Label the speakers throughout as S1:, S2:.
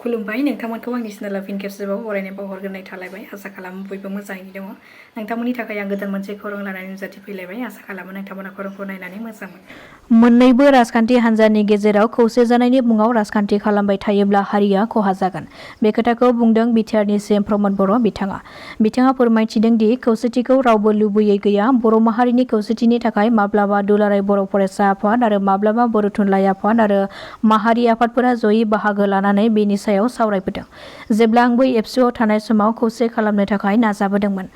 S1: खुलुमबाय नोंथांमोनखौ आंनि चेनेलाव फिन खेबसेबाव बरायनाय बावहरग्रोनाय थालायबाय आसा खालामो बयबो मोजाङैनो दङ नोंथांमोननि थाखाय आं गोदान मोनसे खौरां लानानै नुजाथिफैलायबाय आसा खालामो नोंथांमोना खौरांखौ नायनानै मोजां मोनो मोन्नैबो राजखान्थि हान्जानि गेजेराव खौसे जानायनि मुङाव राजखान्थि खालामबाय थायोब्ला हारिया खहा जागोन बे खोथाखौ बुंदों बिटिआरनि सिएम प्रमद बर' बिथाङा फोरमायथिदों दि खौसेथिखौ रावबो लुबैयै गैया बर' माहारिनि खौसेथिनि थाखाय माब्लाबा दुलाराय बर' फरायसा आफाद आरो माब्लाबा बर' थुनलाइ आफाद आरो माहारि आफादफोरा जयै बाहागो लानानै बेनि सायाव सावरायबोदों जेब्ला आंबो एबसुआव थानाय समाव खौसे खालामनो थाखाय नाजाबोदोंमोन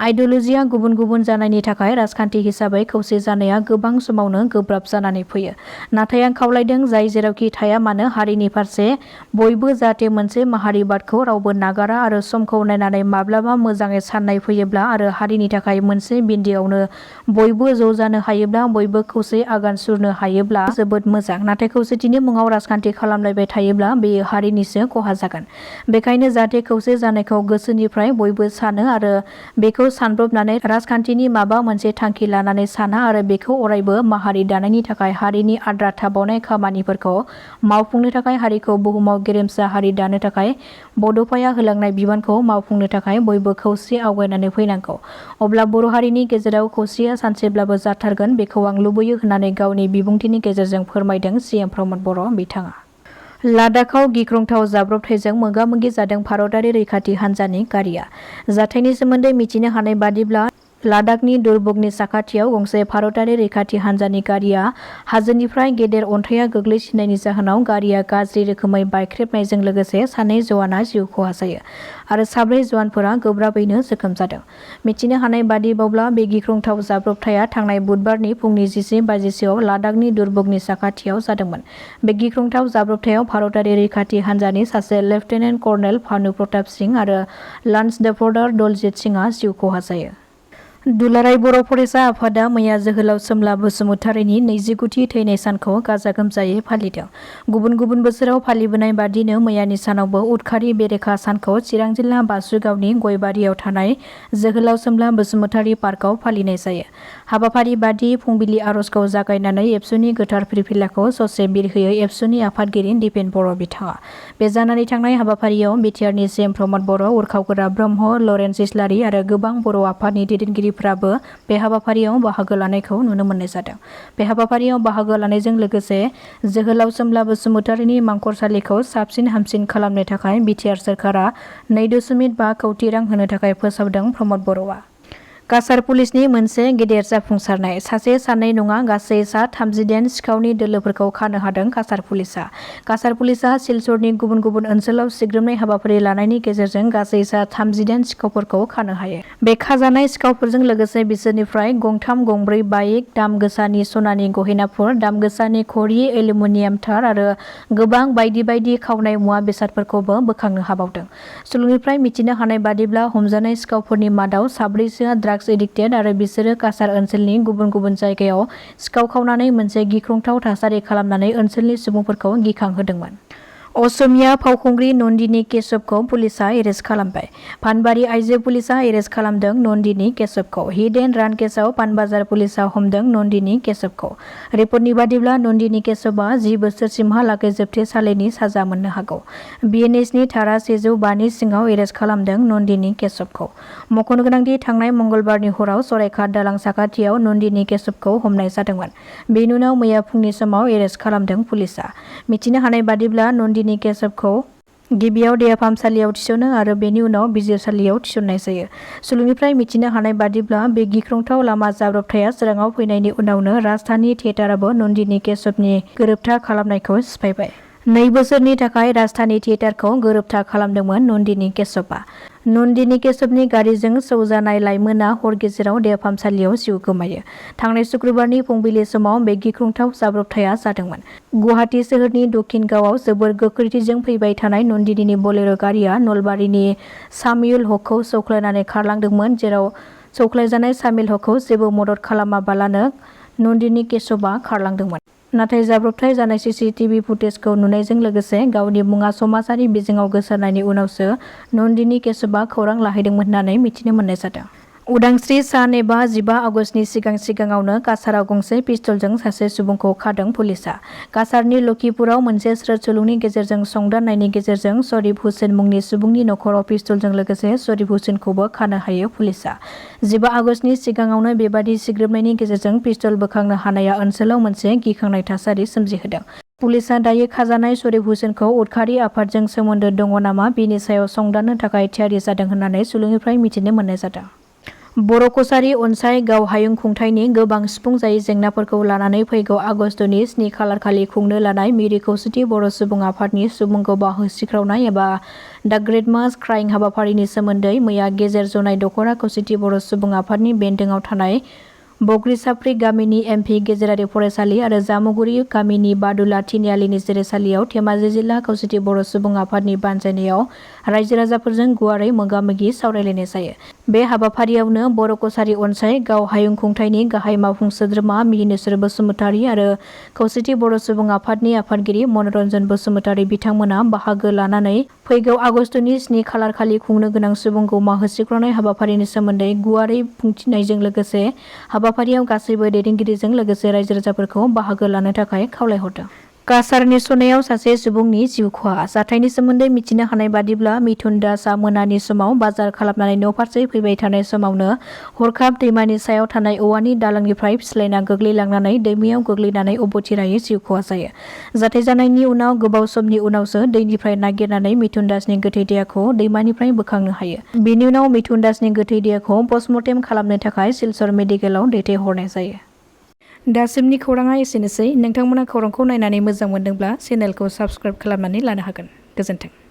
S1: आइडिय'लजिया गुबुन गुबुन जानायनि थाखाय राजखान्थि हिसाबै खौसे जानाया गोबां समावनो गोब्राब जानानै फैयो नाथाय आं खावलायदों जाय जेरावखि थाया मानो हारिनि फारसे बयबो जाहाथे मोनसे माहारिबादखौ रावबो नागारा आरो समखौ नायनानै माब्लाबा मोजाङै साननाय फैयोब्ला आरो हारिनि थाखाय मोनसे बिन्दोआवनो बयबो ज' जानो हायोब्ला बयबो खौसे आगान सुरनो हायोब्ला जोबोद मोजां नाथाय खौसेथिनि मुङाव राजखान्थि खालामलायबाय थायोब्ला बेयो हारिनिसो खहा जागोन बेखायनो जाहाथे खौसे जानायखौ गोसोनिफ्राय बयबो सानो आरो बेखौ सानब्रबनानै राजखान्थिनि माबा मोनसे थांखि लानानै साना आरो बेखौ अरायबो माहारि दानायनि थाखाय हारिनि आद्रा थाबावनाय खामानिफोरखौ मावफुंनो थाखाय हारिखौ बुहुमाव गेरेमसा हारि दानो थाखाय बड'फाया होलांनाय बिबानखौ मावफुंनो थाखाय बयबो खौसे आवगायनानै फैनांगौ अब्ला बर' हारिनि गेजेराव खौसेया सानसेब्लाबो जाथारगोन बेखौ आं लुबैयो होननानै गावनि बिबुंथिनि गेजेरजों फोरमायदों सिएम प्रमद बर' बिथाङा लादाखआव गिख्रंथाव जाब्रबथायजों मोगा-मोगि जादों भारतारि रैखाथि हान्जानि गारिया जाथायनि सोमोन्दै मिथिनो हानाय बादिब्ला लादाखनि दुर्बगनि साखाथियाव गंसे भारतारि रैखाथि हान्जानि गारिया हाजोनिफ्राय गेदेर अन्थाइया गोग्लैसिननायनि जाहोनाव गारिया गाज्रि रोखोमै बायख्रेबनायजों लोगोसे सानै जवाना जिउ खहा जायो आरो साब्रै जवानफोरा गोब्राबैनो जोखोम जादों मिथिनो हानाय बादिब्ला बे गिख्रंथाव जाब्रबथाया थांनाय बुधबारनि फुंनि 11 बाजिसोआव लादाखनि दुर्बगनि साखाथियाव जादोंमोन बे गिख्रंथाव जाब्रबथायाव भारतारि रैखाथि हान्जानि सासे लेफ्टेनेन्ट कर्नेल भानु प्रताप सिंह आरो लान्स डेफर्डार दलजित सिंहआ जिउ खहा जायो दुलाराय बर' फरायसा आफादा मैया जोहोलाव सोमला बसुमतारीनि 29थि थैनाय सानखौ गाजा गोमजायै फालिदों गुबुन गुबुन बोसोराव फालिबोनाय बादिनो मैयानि सानावबो उदखारि बेरेखा सानखौ चिरां जिल्ला बासुगावनि गयबारियाव थानाय जोहोलाव सोमला बसुमतारी पार्कआव फालिनाय जायो हाबाफारि बादि फुंबिलि आर'जखौ जागायनानै एबसुनि गोथार फिरफिलाखौ ससे बिरहोयो एबसुनि आफादगिरि दिपेन बर' बिथाङा बे जानानै थांनाय हाबाफारियाव बिटिआरनि सिएम प्रमद बर' उरखावगोरा ब्रह्म लरेन्स इस्लारि आरो गोबां बर' आफादनि दैदेनगिरिफोराबो बे हाबाफारियाव बाहागो लानायखौ नुनो मोननाय जादों बे हाबाफारियाव बाहागो लानायजों लोगोसे जोहोलाव सोमला बसुमतारीनि मांखरसालिखौ साबसिन हामसिन खालामनो थाखाय बिटिआर सोरखारा 2.5 कौटि रां होनो थाखाय फोसावदों प्रमद बर'आ काछार पुलिसनि मोनसे गेदेर जाफुंसारनाय सासे सानै नङा गासै सा 30 सिखावनि दोलोफोरखौ खानो हादों काछार पुलिसआ सिलचरनि गुबुन गुबुन ओनसोलाव सिग्रोमनाय हाबाफारि लानायनि गेजेरजों गासै सा 30 सिखावफोरखौ खानो हायो बे खाजानाय सिखावफोरजों लोगोसे बिसोरनिफ्राय गंथाम गंब्रै बाइक दाम गोसानि सनानि गहेनाफोर दाम गोसानि घड़ी एलुमिनियाम तार आरो गोबां बायदि बायदि खावनाय मुवा बेसादफोरखौबो बोखांनो हाबावदों सुलुंनिफ्राय मिथिनो हानाय बादिब्ला हमजानाय सिखावफोरनि मादाव साब्रैसोआ ड्राग्स एडिक्टेड आरो बिसोरो काछार ओनसोलनि गुबुन गुबुन जायगायाव सिखाव खावनानै मोनसे गिख्रंथाव थासारि खालामनानै ओनसोलनि सुबुंफोरखौ गिखांहोदोंमोन असमिया फावखुंग्रि नन्दिनी केशवखौ पुलिसआ एरेस्ट खालामबाय पानबारि आइजो पुलिसआ एरेस्ट खालामदों नन्दिनी केशवखौ हिट एन्ड रान केसआव पानबाजार पुलिसआ हमदों नन्दिनी केशवखौ रिपर्टनि बादिब्ला नन्दिनी केशवआ 10 बोसोरसिमहालागै जोबथेसालिनि साजा मोननो हागौ बिएनएसनि धारा 105 सिङाव एरेस्ट खालामदों नन्दिनी केशवखौ मख'नो गोनांदि थांनाय मंगलबारनि हराव सराइघाट दालां साखाथियाव नन्दिनी केशवखौ हमनाय जादोंमोन बेनि उनाव मैया फुंनि समाव एरेस्ट खालामदों पुलिसआ मिथिनो हानाय बादिब्ला नन्दिनी केशवखौ गिबियाव देहा फाहामसालियाव थिसनो आरो बेनि उनाव बिजिरसालियाव थिसननाय जायो सुलुंनिफ्राय मिथिनो हानाय बादिब्ला बे गिख्रंथाव लामा जाब्रबथाया सोराङाव फैनायनि उनावनो राजधानी थियेटाराबो नन्दिनी केशवनि गोरोबथा खालामनायखौ सिफायबाय 2 बोसोरनि थाखाय राजधानी थियेटारखौ गोरोबथा खालामदोंमोन नन्दिनी केशवआ नन्दिनी केशवनि गारिजों सौजानाय लाइमोना हर गेजेराव देहा फाहामसालियाव जिउ गोमायो थांनाय शुक्रबारनि फुंबिलि समाव बे गिख्रंथाव जाब्रबथाया जादोंमोन गुवाहाटी सोहोरनि दक्षिणगावआव जोबोर गोख्रैथिजों फैबाय थानाय नन्दिनीनि बोलेरो गारिया नलबारिनि सामिउल हकखौ सौख्लायनानै खारलांदोंमोन जेराव सौख्लायजानाय सामिउल हकखौ जेबो मदद खालामाबालानो नन्दिनी केशवआ खारलांदोंमोन नाथाय जाब्रबथाय जानाय सीसीटीवी फुटेजखौ नुनायजों लोगोसे गावनि मुङा समाजारि बिजोङाव गोसारनायनि उनावसो नन्दिनी केशवआ खौरां लाहैदोंमोन होननानै मिथिनो मोननाय जादों उदांस्रि सान एबा 15 आगस्टनि सिगाङावनो काछाराव गंसे पिस्तलजों सासे सुबुंखौ खादों पुलिसा। काछारनि लखिपुराव मोनसे स्रोद सुलुंनि गेजेरजों संदाननायनि गेजेरजों शरीफ हुसेन मुंनि सुबुंनि नखराव पिस्तलजों लोगोसे शरीफ हुसेनखौबो खानो हायो पुलिसा। 15 आगस्टनि सिगाङावनो बेबादि सिग्रोमनायनि गेजेरजों पिस्तल बोखांनो हानाया ओनसोलाव मोनसे गिखांनाय थासारि सोमजिहोदों। पुलिसा दायो खाजानाय शरीफ हुसेनखौ उदखारि आफादजों सोमोन्दो दङ नामा बेनि सायाव संदाननो थाखाय थियारि जादों होननानै सुलुंनिफ्राय मिथिनो मोननाय जादों। बर' कछारी अनसाय गाव हायुं खुंथायनि गोबां सुफुंजायै जेंनाफोरखौ लानानै फैगौ आगस्टनि 7 खालारखालि खुंनो लानाय मिरि खौसेथि बर' सुबुं आफादनि सुबुंखौ होसिख्रावनाय एबा दा ग्रेट मास क्राइं हाबाफारिनि सोमोन्दै मैया गेजेर जनाय दख'रा खौसेथि बर' सुबुं आफादनि बेन्दोङाव थानाय बग्रिसाप्रि गामिनि एमपि गेजेरारि फरायसालि आरो जामुगुरि गामिनि बादुला तिनिआलिनि जिरायसालियाव धेमाजि जिल्ला खौसेथि बर' सुबुं आफादनि बानजायनायाव रायजो राजाफोरजों गुवारै मोगा-मोगि सावरायलायनाय जायो। बे हाबाफारियावनो बर' कछारी अनसाय गाव हायुं खुंथायनि गाहाय मावफुं सोद्रोमा मिहिनेश्वर बसुमतारी आरो खौसेथि बर' सुबुं आफादनि आफादगिरि मनरन्जन बसुमतारी बिथांमोना बाहागो लानानै फैगौ आगस्टनि 7 खालारखालि खुंनो गोनां सुबुंखौमा होसिख्रावनाय हाबाफारिनि सोमोन्दै गुवारै बुंथिनायजों लोगोसे हाबाफारियाव गासैबो दैदेनगिरिजों लोगोसे रायजो राजाफोरखौ बाहागो लानो थाखाय खावलायहरदों। काछारनि सनायाव सासे सुबुंनि जिउ खहा जाथायनि सोमोन्दै मिथिनो हानाय बादिब्ला मिथुन दासआ मोनानि समाव बाजार खालामनानै न'फारसे फैबाय थानाय समावनो हरखाब दैमानि सायाव थानाय औवानि दालांनिफ्राय फिस्लायना गोग्लैलांनानै दैमायाव गोग्लैनानै अबथिरायै जिउ खहा जायो। जाथाय जानायनि उनाव गोबाव समनि उनावसो दैनिफ्राय नागिरनानै मिथुन दासनि गोथै देहाखौ दैमानिफ्राय बोखांनो हायो। बेनि उनाव मिथुन दासनि गोथै देहाखौ पस्टमर्टेम खालामनो थाखाय सिलचर मेडिकेलाव दैथायहरनाय जायो। दासिमनि खौराङा एसेनोसै। नोंथांमोना खौरांखौ नायनानै मोजां मोनदोंब्ला चेनेलखौ साबस्क्राइब खालामनानै लानो हागोन। गोजोन्थों।